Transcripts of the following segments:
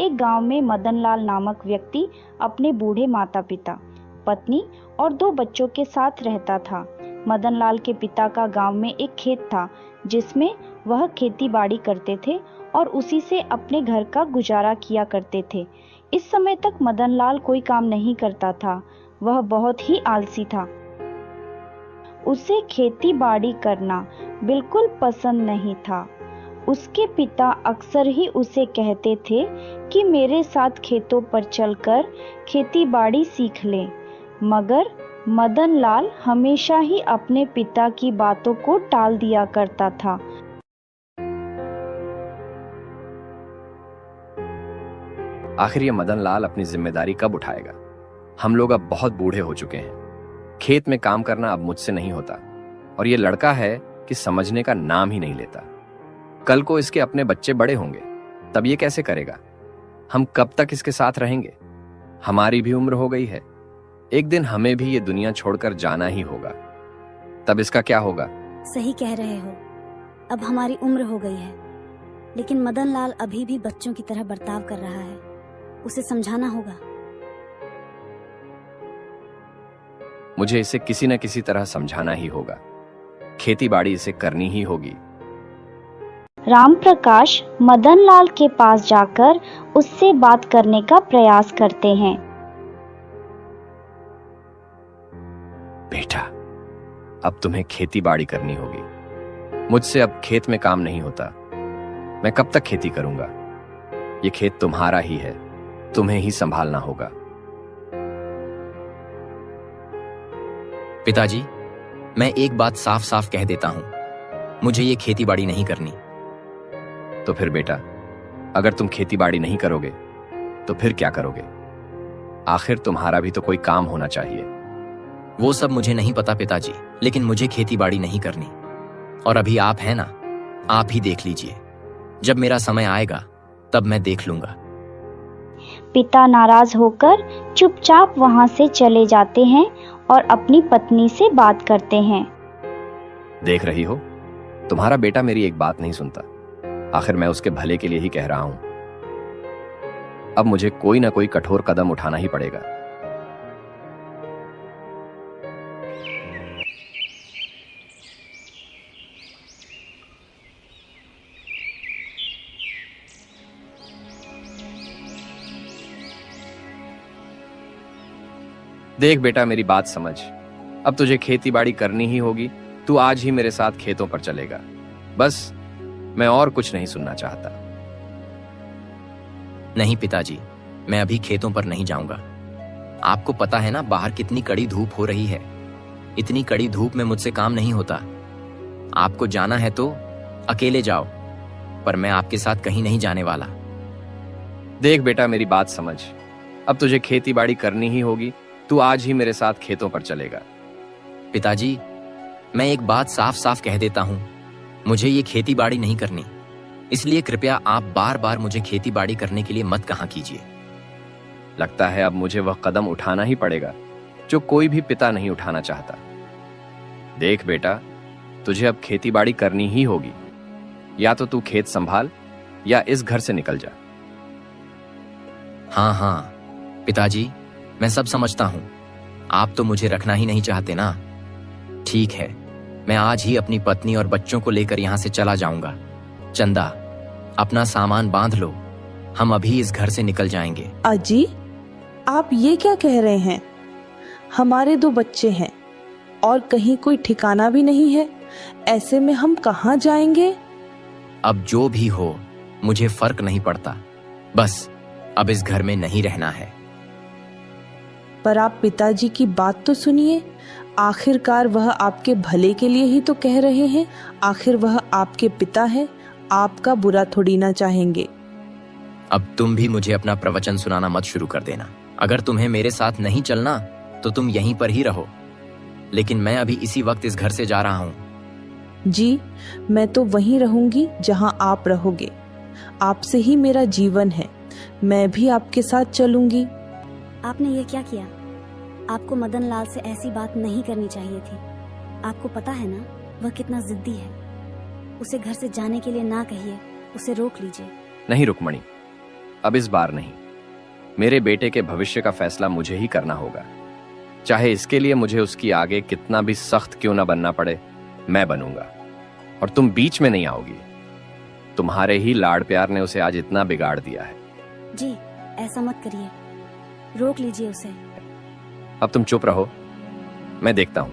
एक गांव में मदनलाल नामक व्यक्ति अपने बूढ़े माता पिता, पत्नी और 2 बच्चों के साथ रहता था। मदनलाल के पिता का गांव में एक खेत था जिसमें वह खेती बाड़ी करते थे और उसी से अपने घर का गुजारा किया करते थे। इस समय तक मदनलाल कोई काम नहीं करता था। वह बहुत ही आलसी था। उसे खेती बाड़ी करना बिल्कुल पसंद नहीं था। उसके पिता अक्सर ही उसे कहते थे कि मेरे साथ खेतों पर चलकर खेती बाड़ी सीख ले, मगर मदनलाल हमेशा ही अपने पिता की बातों को टाल दिया करता था। आखिर ये मदनलाल अपनी जिम्मेदारी कब उठाएगा? हम लोग अब बहुत बूढ़े हो चुके हैं। खेत में काम करना अब मुझसे नहीं होता और ये लड़का है कि समझने का नाम ही नहीं लेता। कल को इसके अपने बच्चे बड़े होंगे, तब ये कैसे करेगा? हम कब तक इसके साथ रहेंगे? हमारी भी उम्र हो गई है। एक दिन हमें भी ये दुनिया छोड़कर जाना ही होगा। तब इसका क्या होगा? सही कह रहे हो। अब हमारी उम्र हो गई है, लेकिन मदनलाल अभी भी बच्चों की तरह बर्ताव कर रहा है। उसे समझाना होगा। मुझे इसे किसी न किसी तरह समझाना ही होगा। खेती बाड़ी इसे करनी ही होगी। रामप्रकाश मदनलाल के पास जाकर उससे बात करने का प्रयास करते हैं। बेटा, अब तुम्हें खेती बाड़ी करनी होगी। मुझसे अब खेत में काम नहीं होता। मैं कब तक खेती करूंगा? ये खेत तुम्हारा ही है, तुम्हें ही संभालना होगा। पिताजी, मैं एक बात साफ साफ कह देता हूं, मुझे ये खेती बाड़ी नहीं करनी। तो फिर बेटा, अगर तुम खेती बाड़ी नहीं करोगे तो फिर क्या करोगे? आखिर तुम्हारा भी तो कोई काम होना चाहिए। वो सब मुझे नहीं पता पिताजी, लेकिन मुझे खेती बाड़ी नहीं करनी। और अभी आप हैं ना, आप ही देख लीजिए। जब मेरा समय आएगा तब मैं देख लूंगा। पिता नाराज होकर चुपचाप वहां से चले जाते हैं और अपनी पत्नी से बात करते हैं। देख रही हो, तुम्हारा बेटा मेरी एक बात नहीं सुनता। आखिर मैं उसके भले के लिए ही कह रहा हूं। अब मुझे कोई ना कोई कठोर कदम उठाना ही पड़ेगा। देख बेटा, मेरी बात समझ। अब तुझे खेती बाड़ी करनी ही होगी। तू आज ही मेरे साथ खेतों पर चलेगा। बस, मैं और कुछ नहीं सुनना चाहता। नहीं पिताजी, मैं अभी खेतों पर नहीं जाऊंगा। आपको पता है ना, बाहर कितनी कड़ी धूप हो रही है। इतनी कड़ी धूप में मुझसे काम नहीं होता। आपको जाना है तो अकेले जाओ, पर मैं आपके साथ कहीं नहीं जाने वाला। देख बेटा, मेरी बात समझ। अब तुझे खेती बाड़ी करनी ही होगी। तू आज ही मेरे साथ खेतों पर चलेगा। पिताजी, मैं एक बात साफ साफ कह देता हूं, मुझे ये खेती बाड़ी नहीं करनी। इसलिए कृपया आप बार बार मुझे खेती बाड़ी करने के लिए मत कहा कीजिए। लगता है अब मुझे वह कदम उठाना ही पड़ेगा जो कोई भी पिता नहीं उठाना चाहता। देख बेटा, तुझे अब खेती बाड़ी करनी ही होगी। या तो तू खेत संभाल या इस घर से निकल जा। हाँ हाँ पिताजी, मैं सब समझता हूं। आप तो मुझे रखना ही नहीं चाहते ना। ठीक है, मैं आज ही अपनी पत्नी और बच्चों को लेकर यहां से चला जाऊंगा। चंदा, अपना सामान बांध लो, हम अभी इस घर से निकल जाएंगे। अजी, आप ये क्या कह रहे हैं? हमारे 2 बच्चे हैं और कहीं कोई ठिकाना भी नहीं है। ऐसे में हम कहाँ जाएंगे? अब जो भी हो, मुझे फर्क नहीं पड़ता। बस अब इस घर में नहीं रहना है। पर आप पिताजी की बात तो सुनिए। आखिरकार वह आपके भले के लिए ही तो कह रहे हैं। आखिर वह आपके पिता हैं, आपका बुरा थोड़ी ना चाहेंगे। अब तुम भी मुझे अपना प्रवचन सुनाना मत शुरू कर देना। अगर तुम्हें मेरे साथ नहीं चलना तो तुम यहीं पर ही रहो, लेकिन मैं अभी इसी वक्त इस घर से जा रहा हूँ। जी, मैं तो वहीं रहूंगी जहां आप रहोगे। आपसे ही मेरा जीवन है। मैं भी आपके साथ चलूंगी। आपने ये क्या किया? आपको मदनलाल से ऐसी बात नहीं करनी चाहिए थी। आपको पता है ना, वह कितना जिद्दी है। उसे घर से जाने के लिए ना कहिए, उसे रोक लीजिए। नहीं रुक्मणी, अब इस बार नहीं। मेरे बेटे के भविष्य का फैसला मुझे ही करना होगा, चाहे इसके लिए मुझे उसकी आगे कितना भी सख्त क्यों ना बनना पड़े, मैं बनूंगा। और तुम बीच में नहीं आओगी। तुम्हारे ही लाड़ प्यार ने उसे आज इतना बिगाड़ दिया है। जी ऐसा मत करिए, रोक लीजिए उसे। अब तुम चुप रहो, मैं देखता हूं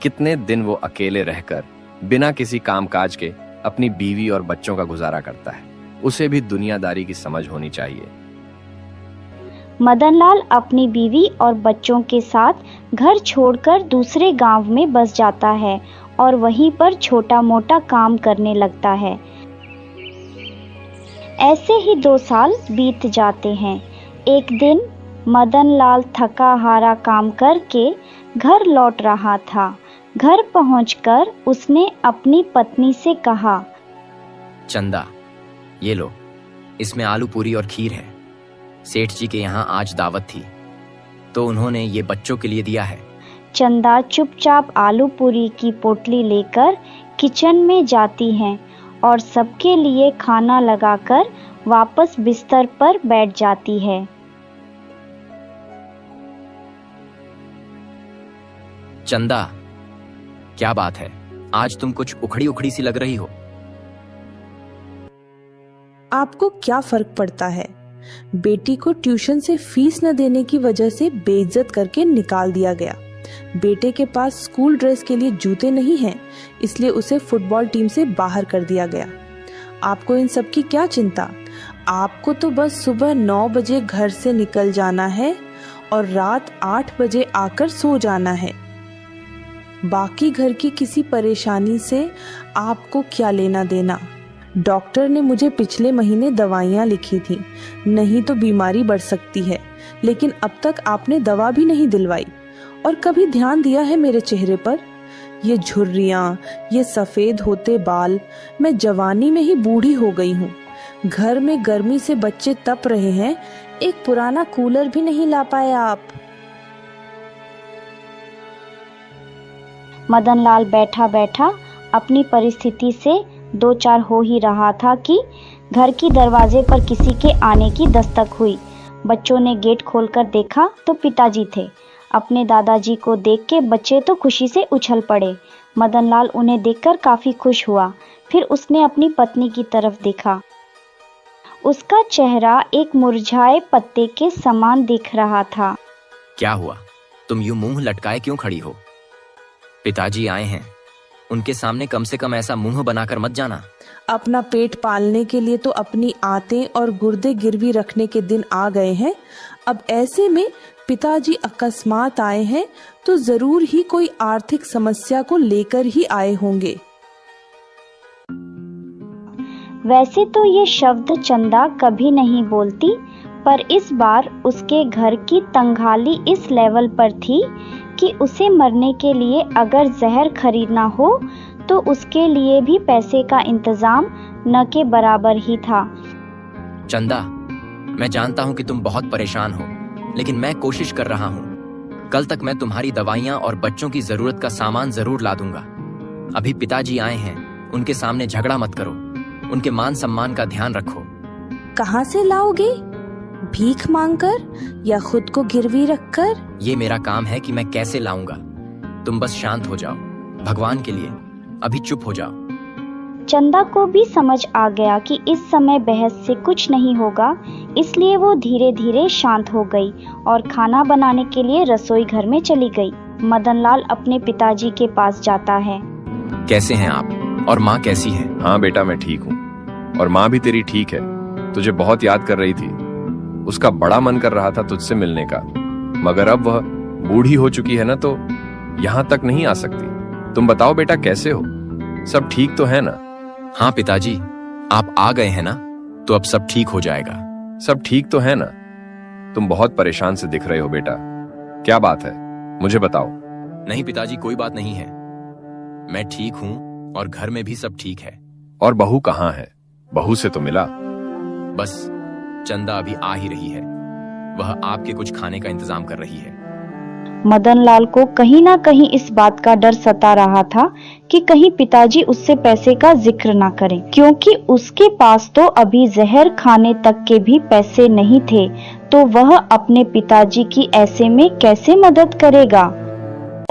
कितने दिन वो अकेले रहकर बिना किसी कामकाज के अपनी बीवी और बच्चों का गुजारा करता है। उसे भी दुनियादारी की समझ होनी चाहिए। मदनलाल अपनी बीवी और बच्चों के साथ घर छोड़कर दूसरे गांव में बस जाता है और वहीं पर छोटा मोटा काम करने लगता है। ऐसे ही 2 साल बीत जाते हैं। एक दिन मदनलाल थका हारा काम करके घर लौट रहा था। घर पहुंचकर उसने अपनी पत्नी से कहा, चंदा, ये लो, इसमें आलू पूरी और खीर है। सेठ जी के यहाँ आज दावत थी तो उन्होंने ये बच्चों के लिए दिया है। चंदा चुपचाप आलू पूरी की पोटली लेकर किचन में जाती हैं और सबके लिए खाना लगाकर वापस बिस्तर पर बैठ जाती है। चंदा, क्या बात है? आज तुम कुछ उखड़ी उखड़ी सी लग रही हो। आपको क्या फर्क पड़ता है? बेटी को ट्यूशन से फीस न देने की वजह से बेइज्जत करके निकाल दिया गया। बेटे के पास स्कूल ड्रेस के लिए जूते नहीं हैं, इसलिए उसे फुटबॉल टीम से बाहर कर दिया गया। आपको इन सब की क्या चिंता? आपको तो बस सुबह 9 बजे घर से निकल जाना है और रात 8 बजे आकर सो जाना है। बाकी घर की किसी परेशानी से आपको क्या लेना देना? डॉक्टर ने मुझे पिछले महीने दवाइयाँ लिखी थी, नहीं तो बीमारी बढ़ सकती है, लेकिन अब तक आपने दवा भी नहीं दिलवाई। और कभी ध्यान दिया है मेरे चेहरे पर? ये झुर्रियाँ, ये सफ़ेद होते बाल, मैं जवानी में ही बूढ़ी हो गई हूँ। घर में गर्मी से बच्चे तप रहे हैं, एक पुराना कूलर भी नहीं ला पाए आप। मदनलाल बैठा बैठा अपनी परिस्थिति से 2-4 हो ही रहा था कि घर की दरवाजे पर किसी के आने की दस्तक हुई। बच्चों ने गेट खोलकर देखा तो पिताजी थे। अपने दादाजी को देख के बच्चे तो खुशी से उछल पड़े। मदनलाल उन्हें देखकर काफ़ी खुश हुआ। फिर उसने अपनी पत्नी की तरफ देखा। उसका चेहरा एक मुरझाए पत्ते के समान दिख रहा था। क्या हुआ? तुम यूं मुंह लटकाए क्यों खड़ी हो? पिताजी आए हैं, उनके सामने कम से कम ऐसा मुंह बनाकर मत जाना। अपना पेट पालने के लिए तो अपनी आंतें और गुर्दे गिरवी रखने के दिन आ गए हैं। अब ऐसे में पिताजी अकस्मात आए हैं तो जरूर ही कोई आर्थिक समस्या को लेकर ही आए होंगे। वैसे तो ये शब्द चंदा कभी नहीं बोलती, पर इस बार उसके घर की तंगहाली इस लेवल पर थी कि उसे मरने के लिए अगर जहर खरीदना हो तो उसके लिए भी पैसे का इंतजाम न के बराबर ही था। चंदा, मैं जानता हूँ कि तुम बहुत परेशान हो, लेकिन मैं कोशिश कर रहा हूँ। कल तक मैं तुम्हारी दवाइयाँ और बच्चों की जरूरत का सामान जरूर ला दूंगा। अभी पिताजी आए हैं, उनके सामने झगड़ा मत करो, उनके मान सम्मान का ध्यान रखो। कहाँ से लाओगे? भीख मांगकर या खुद को गिरवी रखकर? ये मेरा काम है कि मैं कैसे लाऊंगा। तुम बस शांत हो जाओ, भगवान के लिए अभी चुप हो जाओ। चंदा को भी समझ आ गया कि इस समय बहस से कुछ नहीं होगा, इसलिए वो धीरे धीरे शांत हो गई और खाना बनाने के लिए रसोई घर में चली गई। मदनलाल अपने पिताजी के पास जाता है। कैसे हैं आप? और माँ कैसी है? हाँ बेटा, मैं ठीक हूँ और माँ भी तेरी ठीक है। तुझे बहुत याद कर रही थी, उसका बड़ा मन कर रहा था तुझसे मिलने का, मगर अब वह बूढ़ी हो चुकी है ना, तो यहाँ तक नहीं आ सकती। तुम बताओ बेटा, कैसे हो? सब ठीक तो है ना? हाँ पिताजी, आप आ गए हैं ना, तो अब सब ठीक हो जाएगा। सब ठीक तो है ना? तुम बहुत परेशान से दिख रहे हो बेटा, क्या बात है? मुझे बताओ। नहीं पिताजी, कोई बात नहीं है, मैं ठीक हूँ और घर में भी सब ठीक है। और बहू कहाँ है? बहू से तो मिला। बस चंदा अभी आ ही रही है, वह आपके कुछ खाने का इंतजाम कर रही है। मदनलाल को कहीं ना कहीं इस बात का डर सता रहा था कि कहीं पिताजी उससे पैसे का जिक्र ना करें, क्योंकि उसके पास तो अभी जहर खाने तक के भी पैसे नहीं थे, तो वह अपने पिताजी की ऐसे में कैसे मदद करेगा।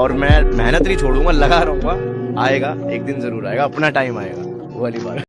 और मैं मेहनत नहीं छोड़ूंगा, लगा रहूंगा, आएगा एक दिन जरूर आएगा, अपना टाइम आएगा वो वाली बात।